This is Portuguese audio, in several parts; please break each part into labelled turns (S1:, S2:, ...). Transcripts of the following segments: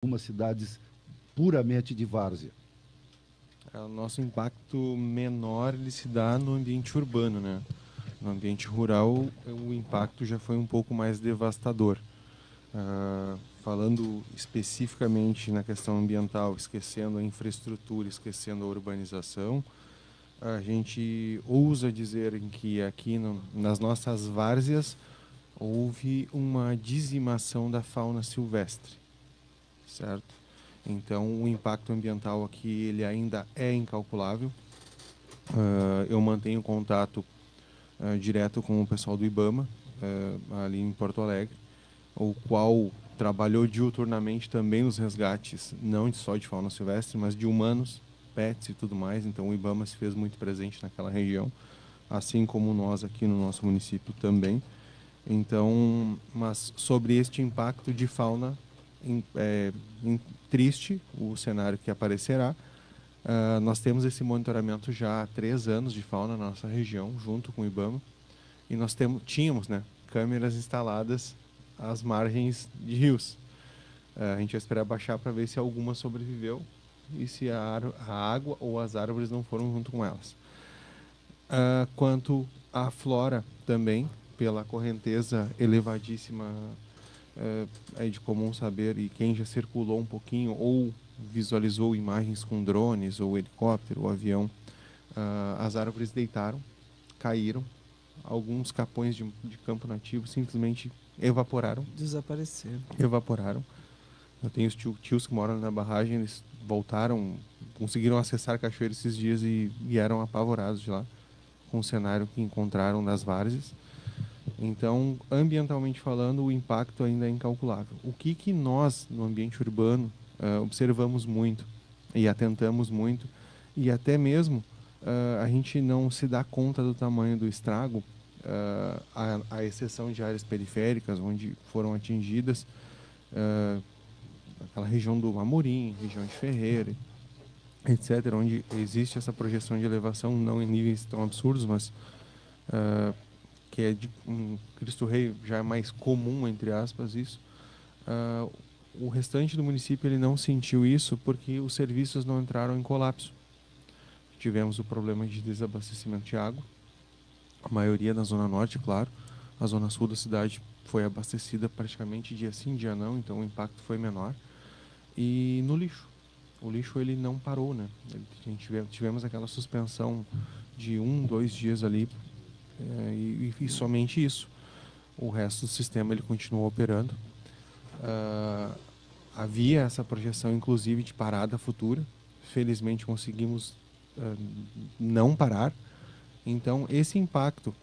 S1: algumas cidades puramente de várzea?
S2: O nosso impacto menor ele se dá no ambiente urbano, né? No ambiente rural, o impacto já foi um pouco mais devastador. Falando especificamente na questão ambiental, esquecendo a infraestrutura, esquecendo a urbanização, a gente ousa dizer que aqui nas nossas várzeas houve uma dizimação da fauna silvestre, certo? Então, o impacto ambiental aqui ele ainda é incalculável. Eu mantenho contato direto com o pessoal do IBAMA, ali em Porto Alegre, o qual trabalhou diuturnamente também nos resgates, não só de fauna silvestre, mas de humanos, pets e tudo mais. Então, o IBAMA se fez muito presente naquela região, assim como nós aqui no nosso município também. Então, mas sobre este impacto de fauna, triste o cenário que aparecerá. Nós temos esse monitoramento já há 3 anos de fauna na nossa região, junto com o IBAMA, e nós tínhamos, né, câmeras instaladas às margens de rios. A gente vai esperar baixar para ver se alguma sobreviveu e se a água ou as árvores não foram junto com elas. Quanto à flora também, pela correnteza elevadíssima, é de comum saber, e quem já circulou um pouquinho ou visualizou imagens com drones ou helicóptero ou avião, as árvores deitaram, caíram, alguns capões de campo nativo simplesmente evaporaram. Evaporaram. Eu tenho os tios que moram na barragem, eles voltaram, conseguiram acessar a cachoeira esses dias e vieram apavorados de lá com o cenário que encontraram nas várzeas. Então, ambientalmente falando, o impacto ainda é incalculável. O que nós, no ambiente urbano, observamos muito e atentamos muito, e até mesmo a gente não se dá conta do tamanho do estrago, à exceção de áreas periféricas, onde foram atingidas, aquela região do Amorim, região de Ferreira, etc., onde existe essa projeção de elevação, não em níveis tão absurdos, mas que é de Cristo Rei, já é mais comum, entre aspas, isso. O restante do município ele não sentiu isso porque os serviços não entraram em colapso. Tivemos o problema de desabastecimento de água, a maioria na Zona Norte, claro. A Zona Sul da cidade foi abastecida praticamente dia sim, dia não, então o impacto foi menor. E no lixo. O lixo ele não parou, né? Tivemos aquela suspensão de 2 dias ali, e somente isso. O resto do sistema ele continuou operando. Havia essa projeção, inclusive, de parada futura. Felizmente conseguimos não parar. Então, esse impacto,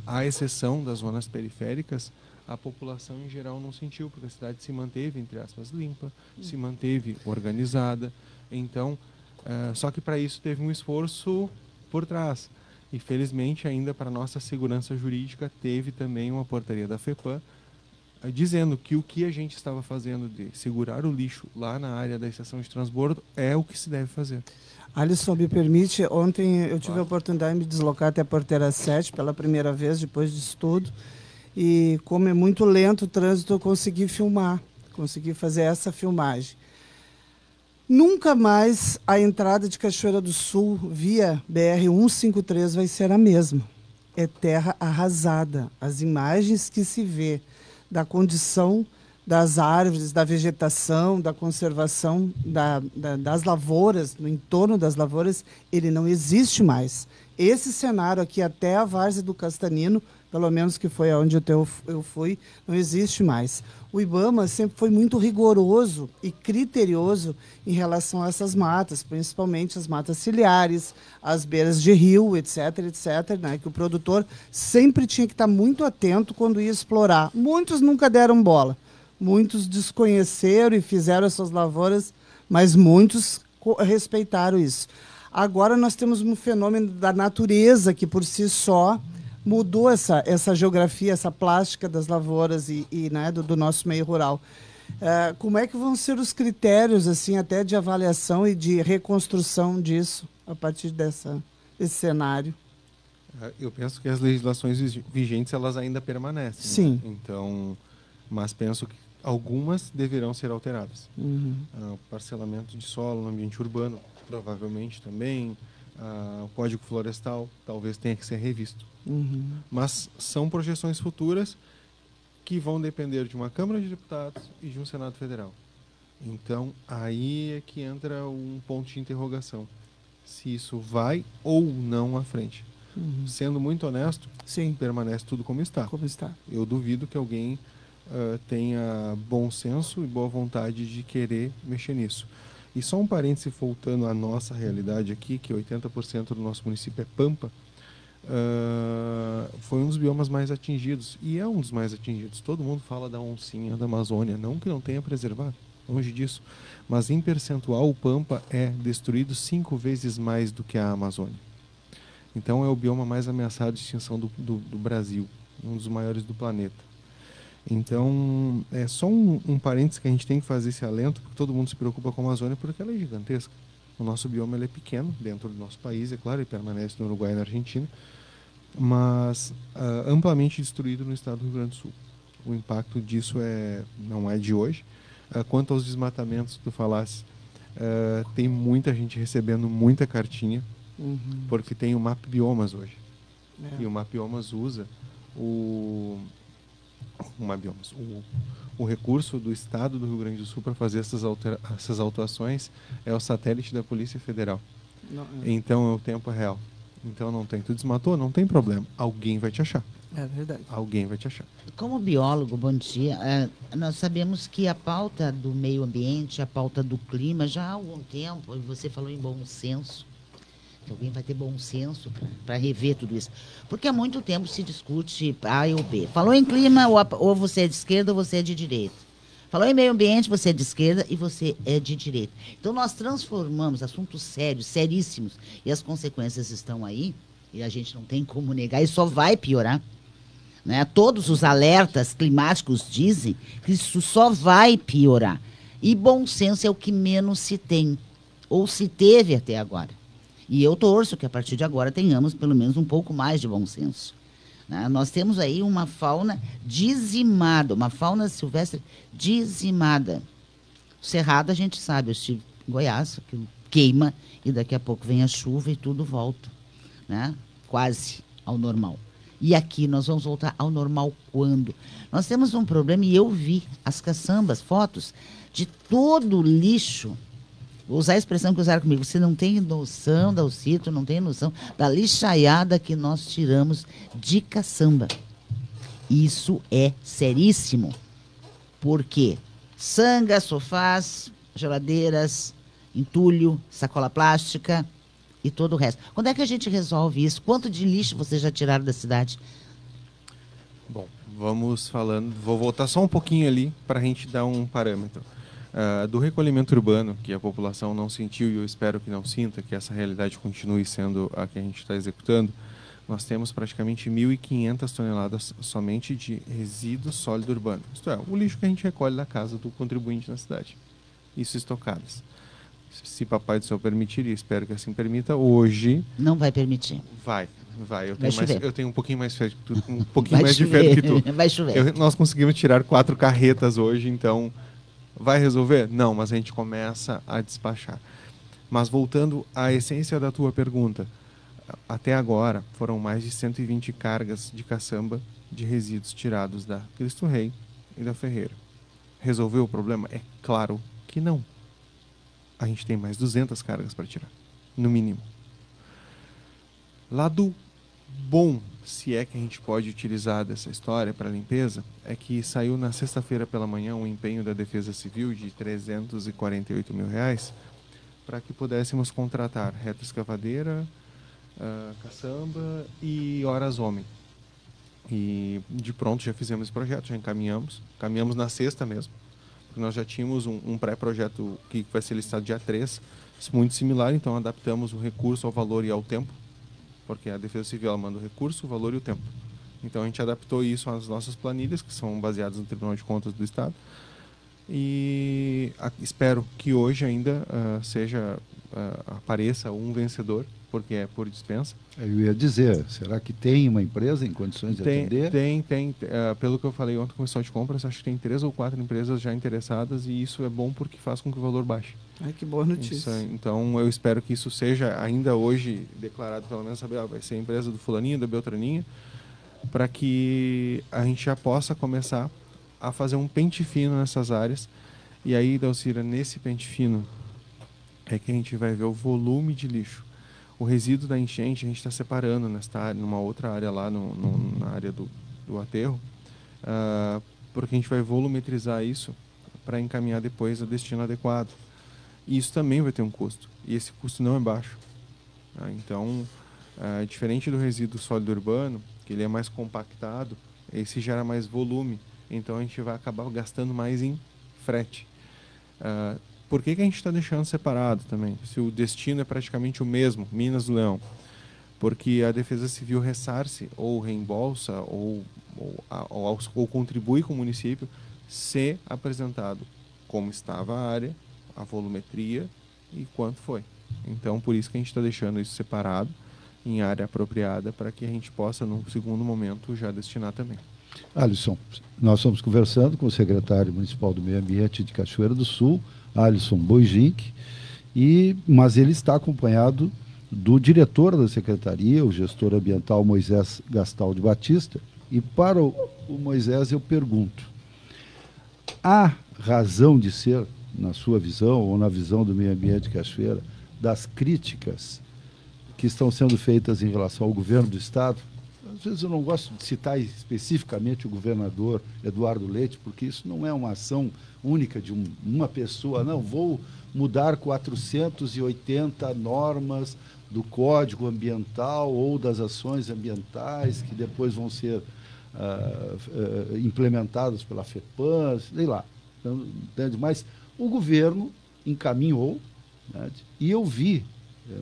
S2: à exceção das zonas periféricas, a população em geral não sentiu, porque a cidade se manteve, entre aspas, limpa, se manteve organizada. Então, só que para isso teve um esforço por trás. E, felizmente, ainda para nossa segurança jurídica, teve também uma portaria da FEPAM dizendo que o que a gente estava fazendo de segurar o lixo lá na área da estação de transbordo é o que se deve fazer.
S3: Alisson, me permite, ontem eu tive a oportunidade de me deslocar até a Porteira 7 pela primeira vez, depois disso tudo, e como é muito lento o trânsito, eu consegui filmar, consegui fazer essa filmagem. Nunca mais a entrada de Cachoeira do Sul via BR-153 vai ser a mesma. É terra arrasada. As imagens que se vê da condição das árvores, da vegetação, da conservação das lavouras, no entorno das lavouras, ele não existe mais. Esse cenário aqui, até a várzea do Castanino, pelo menos que foi aonde eu fui, não existe mais. O IBAMA sempre foi muito rigoroso e criterioso em relação a essas matas, principalmente as matas ciliares, as beiras de rio, etc., etc., né, que o produtor sempre tinha que estar muito atento quando ia explorar. Muitos nunca deram bola, muitos desconheceram e fizeram as suas lavouras, mas muitos respeitaram isso. Agora nós temos um fenômeno da natureza que, por si só, mudou essa geografia, essa plástica das lavouras né, do nosso meio rural. Como é que vão ser os critérios, assim, até de avaliação e de reconstrução disso, a partir desse cenário?
S2: Eu penso que as legislações vigentes, elas ainda permanecem.
S3: Sim.
S2: Né? Então, mas penso que Algumas deverão ser alteradas. O parcelamento de solo no ambiente urbano, provavelmente também. O Código Florestal talvez tenha que ser revisto. Mas são projeções futuras que vão depender de uma Câmara de Deputados e de um Senado Federal. Então, aí é que entra um ponto de interrogação. Se isso vai ou não à frente. Sendo muito honesto,
S3: Sim.
S2: permanece tudo como está.
S3: Como está.
S2: Eu duvido que alguém tenha bom senso e boa vontade de querer mexer nisso. E só um parêntese voltando à nossa realidade aqui, que 80% do nosso município é pampa, foi um dos biomas mais atingidos, e é um dos mais atingidos. Todo mundo fala da oncinha da Amazônia, não que não tenha preservado, longe disso, mas em percentual o pampa é destruído 5 vezes mais do que a Amazônia. Então é o bioma mais ameaçado de extinção do Brasil, um dos maiores do planeta. Então é só um parênteses que a gente tem que fazer esse alento, porque todo mundo se preocupa com a Amazônia porque ela é gigantesca. O nosso bioma ele é pequeno dentro do nosso país, é claro, ele permanece no Uruguai e na Argentina, mas amplamente destruído no estado do Rio Grande do Sul. O impacto disso não é de hoje. Quanto aos desmatamentos que tu falasse, tem muita gente recebendo muita cartinha, porque tem o Map Biomas hoje. E o Map Biomas usa o recurso do estado do Rio Grande do Sul para fazer essas autuações é o satélite da Polícia Federal. Então é o tempo real. Então não tem. Tu desmatou? Não tem problema. Alguém vai te achar.
S3: É verdade.
S2: Alguém vai te achar.
S4: Como biólogo, bom dia, nós sabemos que a pauta do meio ambiente, a pauta do clima, já há algum tempo, e você falou em bom senso, que alguém vai ter bom senso para rever tudo isso. Porque há muito tempo se discute A ou B. Falou em clima, ou você é de esquerda ou você é de direita. Falou em meio ambiente, você é de esquerda e você é de direita. Então nós transformamos assuntos sérios, seríssimos, e as consequências estão aí, e a gente não tem como negar, e só vai piorar. Né? Todos os alertas climáticos dizem que isso só vai piorar. E bom senso é o que menos se tem, ou se teve até agora. E eu torço que a partir de agora tenhamos pelo menos um pouco mais de bom senso. Né? Nós temos aí uma fauna dizimada, uma fauna silvestre dizimada. O Cerrado a gente sabe, eu estive em Goiás, que queima e daqui a pouco vem a chuva e tudo volta, né? Quase ao normal. E aqui nós vamos voltar ao normal quando? Nós temos um problema, e eu vi as caçambas, fotos de todo o lixo. Vou usar a expressão que usaram comigo. Você não tem noção, Dalcito, não tem noção da lixaiada que nós tiramos de caçamba. Isso é seríssimo. Por quê? Sanga, sofás, geladeiras, entulho, sacola plástica e todo o resto. Quando é que a gente resolve isso? Quanto de lixo vocês já tiraram da cidade?
S2: Bom, vamos falando. Vou voltar só um pouquinho ali para a gente dar um parâmetro. Do recolhimento urbano, que a população não sentiu e eu espero que não sinta, que essa realidade continue sendo a que a gente está executando, nós temos praticamente 1.500 toneladas somente de resíduo sólido urbano. Isto é, o lixo que a gente recolhe da casa do contribuinte na cidade. Isso estocadas. Se Papai do Céu permitir, e espero que assim permita, hoje...
S4: Não vai permitir.
S2: Vai. Eu tenho um pouquinho mais fé que tu. Um pouquinho
S4: Vai
S2: mais
S4: chover.
S2: de fé do que tu.
S4: Vai chover.
S2: Nós conseguimos tirar 4 carretas hoje, então... Vai resolver? Não, mas a gente começa a despachar. Mas voltando à essência da tua pergunta, até agora foram mais de 120 cargas de caçamba de resíduos tirados da Cristo Rei e da Ferreira. Resolveu o problema? É claro que não. A gente tem mais 200 cargas para tirar, no mínimo. Lado bom, se é que a gente pode utilizar dessa história para limpeza, é que saiu na sexta-feira pela manhã um empenho da Defesa Civil de R$348 mil para que pudéssemos contratar retroescavadeira, caçamba e horas homem. E de pronto já fizemos esse projeto, já encaminhamos na sexta mesmo, porque nós já tínhamos um pré-projeto que vai ser listado dia 3, muito similar, então adaptamos o recurso ao valor e ao tempo, porque a Defesa Civil ela manda o recurso, o valor e o tempo. Então a gente adaptou isso às nossas planilhas, que são baseadas no Tribunal de Contas do Estado. E espero que hoje ainda seja apareça um vencedor, porque é por dispensa.
S1: Eu ia dizer, será que tem uma empresa em condições de atender?
S2: Tem. Pelo que eu falei ontem com o pessoal de compras, acho que tem 3 ou 4 empresas já interessadas, e isso é bom porque faz com que o valor baixe.
S3: Ai, que boa notícia.
S2: Então, eu espero que isso seja ainda hoje declarado, pelo menos, saber, vai ser a empresa do fulaninho, da Beltraninha, para que a gente já possa começar a fazer um pente fino nessas áreas. E aí, Dalcira, nesse pente fino é que a gente vai ver o volume de lixo. O resíduo da enchente a gente está separando nesta área, numa outra área lá, na área do aterro, porque a gente vai volumetrizar isso para encaminhar depois a destino adequado. E isso também vai ter um custo, e esse custo não é baixo. Então, diferente do resíduo sólido urbano, que ele é mais compactado, esse gera mais volume, então a gente vai acabar gastando mais em frete. Por que a gente está deixando separado também? Se o destino é praticamente o mesmo, Minas do Leão. Porque a Defesa Civil ressarce, ou reembolsa, ou contribui com o município, se apresentado como estava a área, a volumetria e quanto foi. Então, por isso que a gente está deixando isso separado, em área apropriada, para que a gente possa, num segundo momento, já destinar também.
S1: Alisson, nós estamos conversando com o secretário municipal do Meio Ambiente de Cachoeira do Sul, Alisson Boijink, mas ele está acompanhado do diretor da secretaria, o gestor ambiental Moisés Gastaldi Batista. E para o Moisés eu pergunto, há razão de ser, na sua visão ou na visão do Meio Ambiente de Cachoeira, das críticas que estão sendo feitas em relação ao governo do Estado? Às vezes eu não gosto de citar especificamente o governador Eduardo Leite, porque isso não é uma ação única de uma pessoa. Não, vou mudar 480 normas do Código Ambiental ou das ações ambientais que depois vão ser implementadas pela FEPAM, sei lá. Entende? Mas o governo encaminhou, né, e eu vi,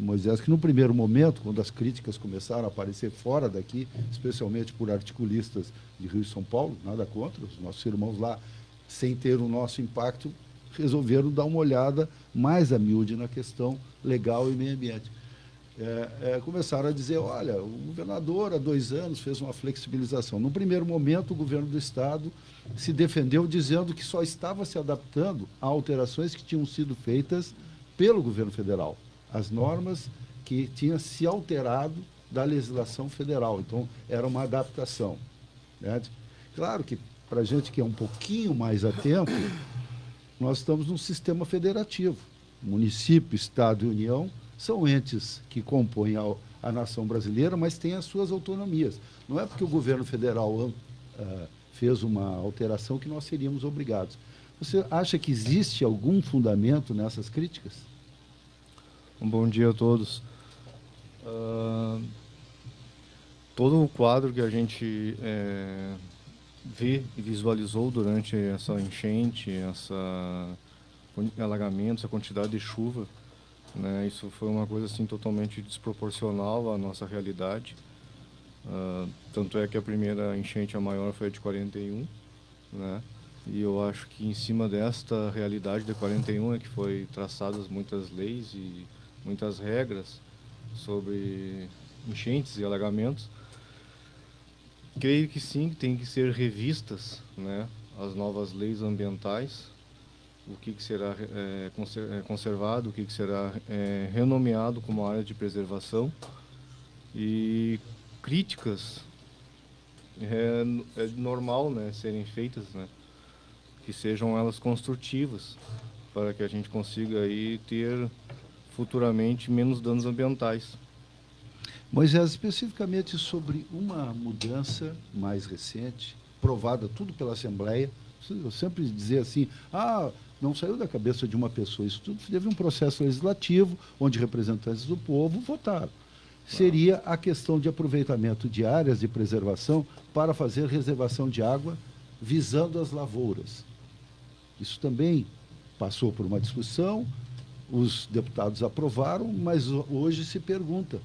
S1: Moisés, que no primeiro momento, quando as críticas começaram a aparecer fora daqui, especialmente por articulistas de Rio e São Paulo, nada contra, os nossos irmãos lá, sem ter o nosso impacto, resolveram dar uma olhada mais a miúde na questão legal e meio ambiente. Começaram a dizer, olha, o governador há 2 anos fez uma flexibilização. No primeiro momento, o governo do Estado se defendeu dizendo que só estava se adaptando a alterações que tinham sido feitas pelo governo federal, as normas que tinham se alterado da legislação federal. Então, era uma adaptação, né? Claro que, para a gente que é um pouquinho mais atento, nós estamos num sistema federativo. Município, Estado e União são entes que compõem a nação brasileira, mas têm as suas autonomias. Não é porque o governo federal fez uma alteração que nós seríamos obrigados. Você acha que existe algum fundamento nessas críticas?
S5: Um bom dia a todos. Todo o quadro que a gente vê e visualizou durante essa enchente, alagamento, essa quantidade de chuva, né, isso foi uma coisa assim totalmente desproporcional à nossa realidade. Tanto é que a primeira enchente, a maior, foi a de 41, né? E eu acho que em cima desta realidade de 41 é que foi traçadas muitas leis e muitas regras sobre enchentes e alagamentos. Creio que sim, que tem que ser revistas, né, as novas leis ambientais, o que será conservado, o que será renomeado como área de preservação, e críticas é normal, né, serem feitas, né, que sejam elas construtivas, para que a gente consiga aí ter futuramente menos danos ambientais.
S1: Moisés, especificamente sobre uma mudança mais recente, provada tudo pela Assembleia, eu sempre dizer assim, não saiu da cabeça de uma pessoa, isso tudo teve um processo legislativo, onde representantes do povo votaram. Seria a questão de aproveitamento de áreas de preservação para fazer reservação de água visando as lavouras. Isso também passou por uma discussão, os deputados aprovaram, mas hoje se pergunta,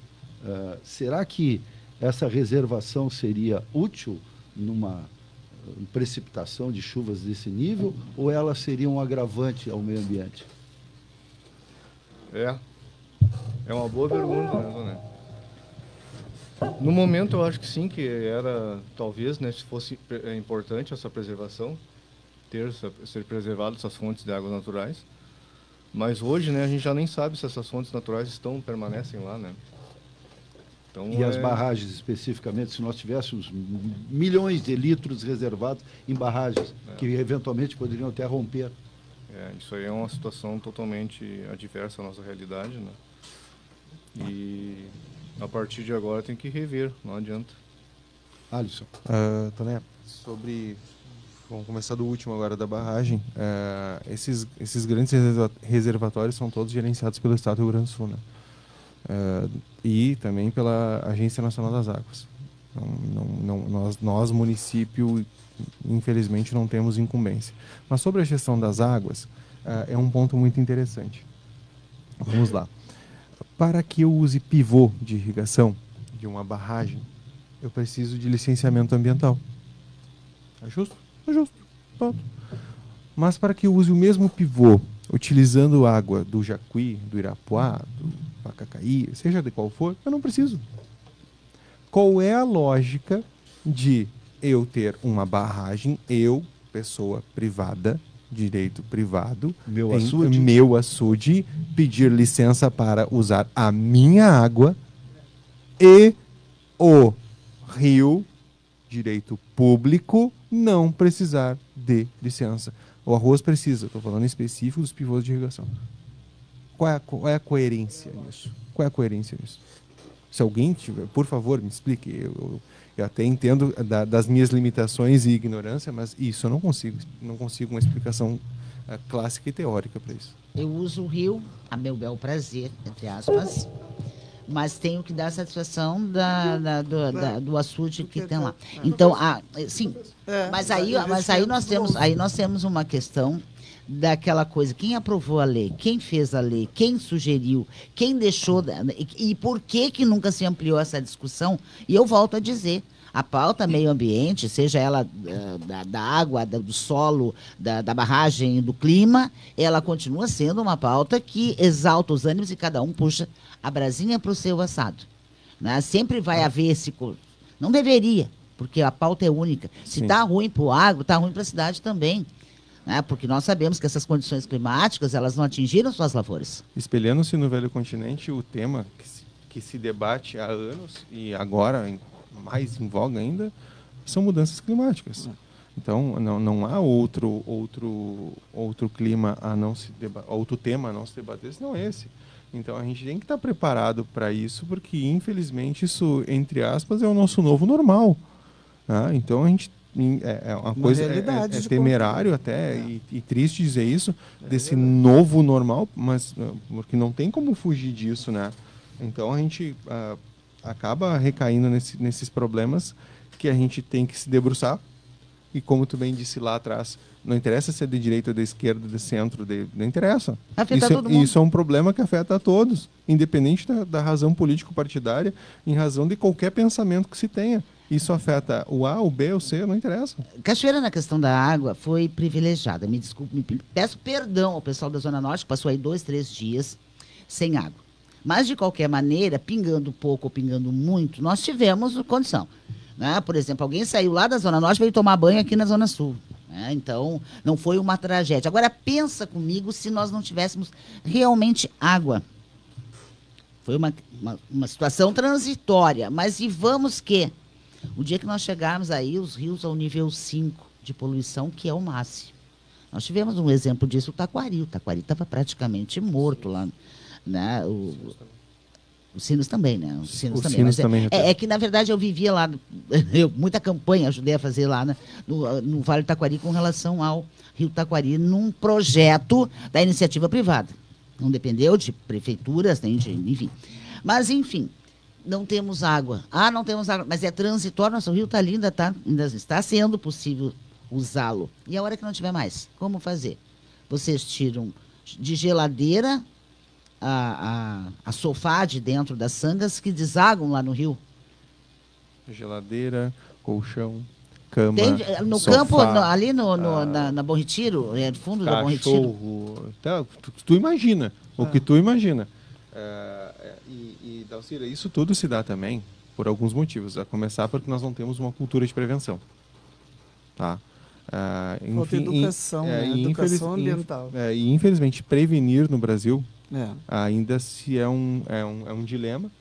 S1: será que essa reservação seria útil numa precipitação de chuvas desse nível, ou ela seria um agravante ao meio ambiente?
S5: É uma boa pergunta, né, Toné? No momento eu acho que sim, que era, talvez, né, se fosse importante essa preservação, ser preservado essas fontes de águas naturais. Mas hoje, né, a gente já nem sabe se essas fontes naturais permanecem lá, né? Então,
S1: E as barragens, especificamente, se nós tivéssemos milhões de litros reservados em barragens, que eventualmente poderiam até romper.
S5: Isso aí é uma situação totalmente adversa à nossa realidade, né? E a partir de agora tem que rever, não adianta.
S1: Alisson.
S2: Toné, vamos começar do último agora, da barragem. Esses grandes reservatórios são todos gerenciados pelo Estado do Rio Grande do Sul, né? E também pela Agência Nacional das Águas. Nós, município, infelizmente, não temos incumbência. Mas sobre a gestão das águas, é um ponto muito interessante. Vamos lá. Para que eu use pivô de irrigação de uma barragem, eu preciso de licenciamento ambiental. É justo? É justo. Pronto. Mas para que eu use o mesmo pivô, utilizando água do Jacuí, do Irapuá, do Pacacaí, seja de qual for, eu não preciso. Qual é a lógica de eu ter uma barragem, pessoa privada, direito privado, meu açude, pedir licença para usar a minha água, e o rio, direito público, não precisar de licença? O arroz precisa, estou falando em específico dos pivôs de irrigação. Qual é a coerência nisso? Qual é a coerência nisso? Se alguém tiver, por favor, me explique. Eu até entendo das minhas limitações e ignorância, mas isso eu não consigo uma explicação clássica e teórica para isso.
S4: Eu uso o rio a meu bel prazer, entre aspas, mas tenho que dar satisfação do açude que tem lá. Então, sim, mas aí nós temos uma questão daquela coisa, quem aprovou a lei, quem fez a lei, quem sugeriu, quem deixou, e por que nunca se ampliou essa discussão. E eu volto a dizer, a pauta meio ambiente, seja ela da água, do solo, da barragem, do clima, ela continua sendo uma pauta que exalta os ânimos e cada um puxa a brasinha para o seu assado, né? Sempre vai haver esse... Não deveria, porque a pauta é única. Se está ruim para o agro, está ruim para a cidade também. Porque nós sabemos que essas condições climáticas, elas não atingiram suas lavouras.
S2: Espelhando-se no velho continente, o tema que se debate há anos e agora mais em voga ainda são mudanças climáticas. Então não há outro clima a não se outro tema a não se debater, senão esse. Então a gente tem que estar preparado para isso, porque infelizmente isso, entre aspas, é o nosso novo normal. Então a gente é uma coisa temerário até e triste dizer isso, desse novo normal, mas porque não tem como fugir disso, né? Então a gente acaba recaindo nesses problemas que a gente tem que se debruçar, e como tu bem disse lá atrás, não interessa se é de direita, de esquerda, de centro, não interessa.
S4: Afeta todo mundo.
S2: Isso é um problema que afeta a todos, independente da razão político-partidária, em razão de qualquer pensamento que se tenha. Isso afeta o A, o B, o C, não interessa.
S4: Cachoeira, na questão da água, foi privilegiada. Me desculpe, peço perdão ao pessoal da Zona Norte, que passou aí 2, 3 dias sem água. Mas, de qualquer maneira, pingando pouco ou pingando muito, nós tivemos condição. Por exemplo, alguém saiu lá da Zona Norte e veio tomar banho aqui na Zona Sul. Então, não foi uma tragédia. Agora, pensa comigo se nós não tivéssemos realmente água. Foi uma situação transitória, mas e vamos que... O dia que nós chegarmos aí, os rios ao nível 5 de poluição, que é o máximo. Nós tivemos um exemplo disso, o Taquari. O Taquari estava praticamente morto lá, né? O Sinos também, né? O Sinos também. É que, na verdade, eu vivia lá, muita campanha ajudei a fazer lá no Vale do Taquari com relação ao Rio Taquari, num projeto da iniciativa privada. Não dependeu de prefeituras, nem de... Enfim. Mas, enfim... Não temos água. Não temos água, mas é transitório. Nosso rio está lindo, ainda está sendo possível usá-lo. E a hora que não tiver mais, como fazer? Vocês tiram de geladeira a sofá de dentro das sangas que desagam lá no rio.
S2: Geladeira, colchão, cama,
S4: no
S2: sofá,
S4: campo, ali na Bom Retiro, no fundo da Bom Retiro.
S2: Tu imagina, o que tu imagina. Dalcira, isso tudo se dá também por alguns motivos. A começar porque nós não temos uma cultura de prevenção. Tá?
S3: Falta educação, educação ambiental.
S2: E infelizmente prevenir no Brasil
S3: É.
S2: ainda se é um dilema,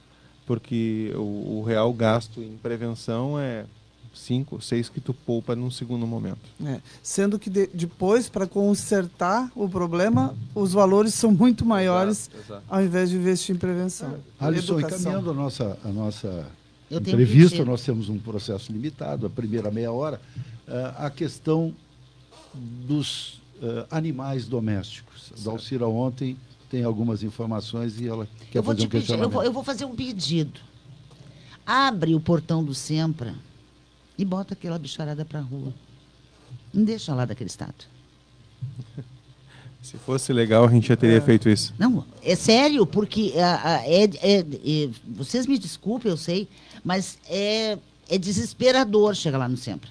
S2: porque o real gasto em prevenção é 5 ou 6 que tu poupa num segundo momento.
S3: Sendo que depois, para consertar o problema, os valores são muito maiores,
S2: exato.
S3: Ao invés de investir em prevenção.
S1: Alisson,
S3: Educação.
S1: encaminhando a nossa
S4: Eu tenho
S1: entrevista,
S4: pedido.
S1: nós temos um processo limitado, a primeira meia hora, a questão dos animais domésticos. A Dalcira ontem tem algumas informações e ela quer fazer um questionamento.
S4: Eu vou fazer um pedido. Abre o portão do Sempra e bota aquela bicharada para a rua. Não deixa lá daquele estado.
S2: Se fosse legal, a gente já teria feito isso.
S4: Não, é sério, porque vocês me desculpem, eu sei, mas é desesperador chegar lá no Sempra.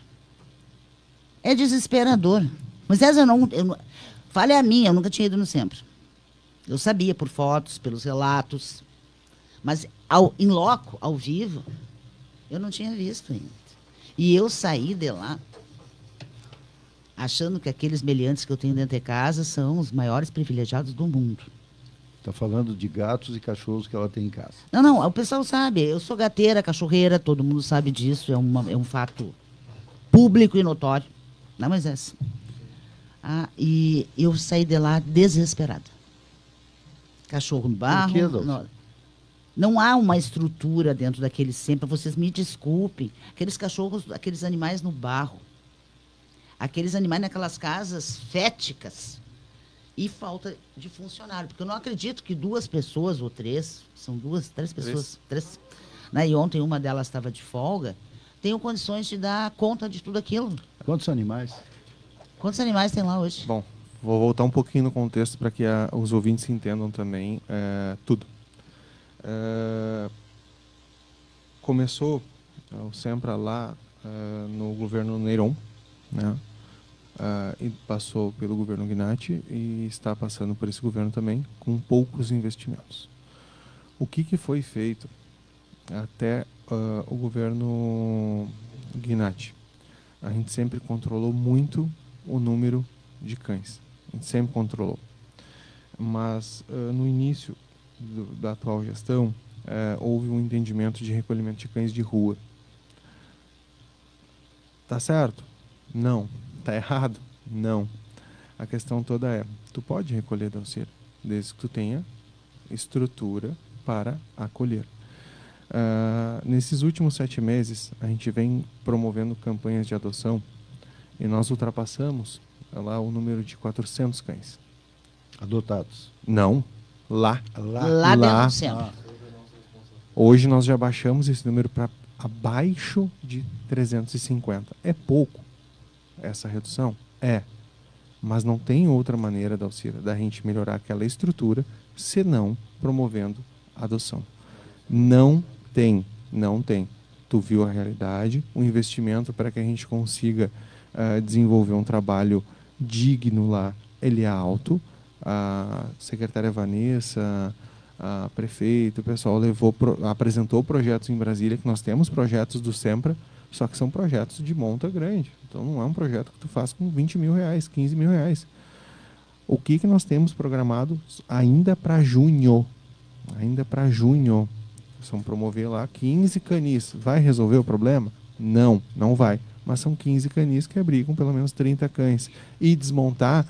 S4: É desesperador. Mas essa fale a mim, eu nunca tinha ido no Sempra. Eu sabia por fotos, pelos relatos, mas em loco, ao vivo, eu não tinha visto ainda. E eu saí de lá achando que aqueles meliantes que eu tenho dentro de casa são os maiores privilegiados do mundo.
S1: Está falando de gatos e cachorros que ela tem em casa.
S4: Não, o pessoal sabe. Eu sou gateira, cachorreira, todo mundo sabe disso. É um fato público e notório. Não, mas é assim. E eu saí de lá desesperada. Cachorro no barro.
S1: Por quê, Dalcira?
S4: Não há uma estrutura dentro daquele Sempra. Vocês me desculpem. Aqueles cachorros, aqueles animais no barro. Aqueles animais naquelas casas féticas. E falta de funcionário. Porque eu não acredito que 2 pessoas ou 3, são 3 pessoas, 3, né? E ontem uma delas estava de folga, tenham condições de dar conta de tudo aquilo.
S1: Quantos animais?
S4: Quantos animais tem lá hoje?
S2: Bom, vou voltar um pouquinho no contexto para que os ouvintes entendam também tudo. Começou o Sempra lá no governo Neyron, né? E passou pelo governo Gnatti e está passando por esse governo também com poucos investimentos. O que foi feito até o governo Gnatti? A gente sempre controlou muito o número de cães. A gente sempre controlou. Mas no início da atual gestão, houve um entendimento de recolhimento de cães de rua. Tá certo? Não. Tá errado? Não. A questão toda é, tu pode recolher, Dalcira, desde que tu tenha estrutura para acolher. Nesses últimos 7 meses, a gente vem promovendo campanhas de adoção e nós ultrapassamos lá o número de 400 cães.
S1: Adotados?
S2: Não, lá.
S4: Lá dentro do Sempra.
S2: Hoje nós já baixamos esse número para abaixo de 350. É pouco essa redução? É. Mas não tem outra maneira, Dalcira, da gente melhorar aquela estrutura senão promovendo a adoção. Não tem. Tu viu a realidade, o investimento para que a gente consiga desenvolver um trabalho digno lá, ele é alto. A secretária Vanessa, a prefeita, o pessoal apresentou projetos em Brasília, que nós temos projetos do Sempra, só que são projetos de monta grande. Então não é um projeto que tu faz com 20 mil reais, 15 mil reais. O que nós temos programado ainda para junho? Vamos promover lá 15 canis. Vai resolver o problema? Não vai. Mas são 15 canis que abrigam pelo menos 30 cães. E desmontar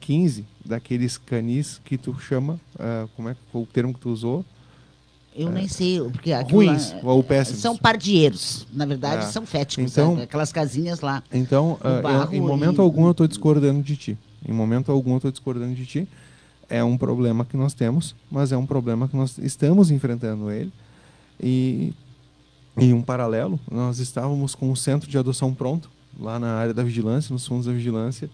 S2: 15 daqueles canis que tu chama, como é que foi o termo que tu usou?
S4: Eu nem sei, porque
S2: ruins ou péssimos.
S4: São pardieiros, na verdade são féticos,
S2: então,
S4: aquelas casinhas lá.
S2: Então, em momento algum eu estou discordando de ti. É um problema que nós temos, mas é um problema que nós estamos enfrentando ele. E em um paralelo, nós estávamos com o centro de adoção pronto, lá na área da vigilância, nos fundos da vigilância,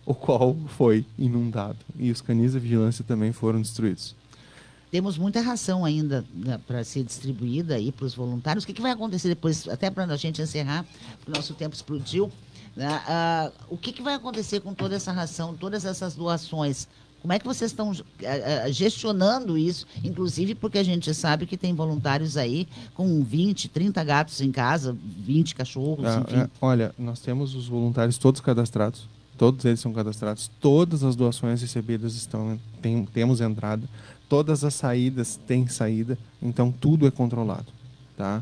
S2: o qual foi inundado. E os canis da vigilância também foram destruídos.
S4: Temos muita ração ainda, né, para ser distribuída aí para os voluntários. O que vai acontecer depois, até para a gente encerrar, porque o nosso tempo explodiu, né? O que vai acontecer com toda essa ração, todas essas doações? Como é que vocês estão gestionando isso? Inclusive porque a gente sabe que tem voluntários aí com 20, 30 gatos em casa, 20 cachorros, enfim.
S2: Olha, nós temos os voluntários todos cadastrados. Todos eles são cadastrados. Todas as doações recebidas temos entrada. Todas as saídas têm saída. Então, tudo é controlado. Tá?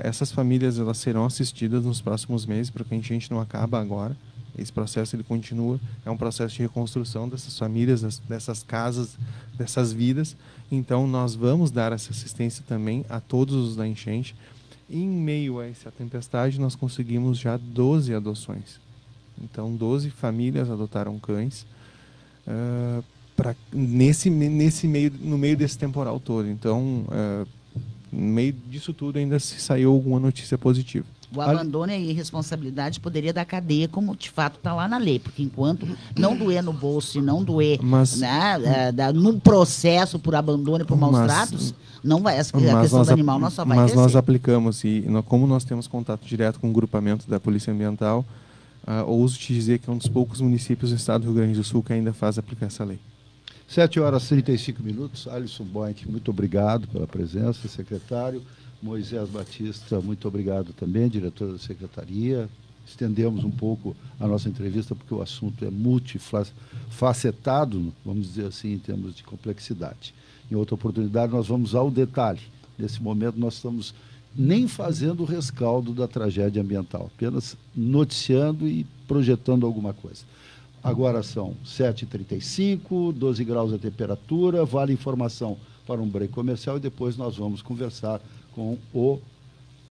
S2: Essas famílias elas serão assistidas nos próximos meses, porque a enchente não acaba agora. Esse processo ele continua. É um processo de reconstrução dessas famílias, dessas casas, dessas vidas. Então, nós vamos dar essa assistência também a todos os da enchente. E, em meio a essa tempestade, nós conseguimos já 12 adoções. Então, 12 famílias adotaram cães no meio desse temporal todo. Então, no meio disso tudo, ainda se saiu alguma notícia positiva.
S4: O abandono e irresponsabilidade poderia dar cadeia, como de fato está lá na lei, porque enquanto não doer no bolso e não doer num processo por abandono e por maus tratos, não vai, a questão do animal não só vai crescer.
S2: Mas nós aplicamos, como nós temos contato direto com o grupamento da Polícia Ambiental, ouso te dizer que é um dos poucos municípios do estado do Rio Grande do Sul que ainda faz aplicar essa lei.
S1: 7h35. Alisson Boink, muito obrigado pela presença, secretário. Moisés Batista, muito obrigado também, diretor da secretaria. Estendemos um pouco a nossa entrevista porque o assunto é multifacetado, vamos dizer assim, em termos de complexidade. Em outra oportunidade, nós vamos ao detalhe. Nesse momento, nós estamos nem fazendo o rescaldo da tragédia ambiental, apenas noticiando e projetando alguma coisa. Agora são 7h35, 12 graus a temperatura, vale informação para um break comercial e depois nós vamos conversar com o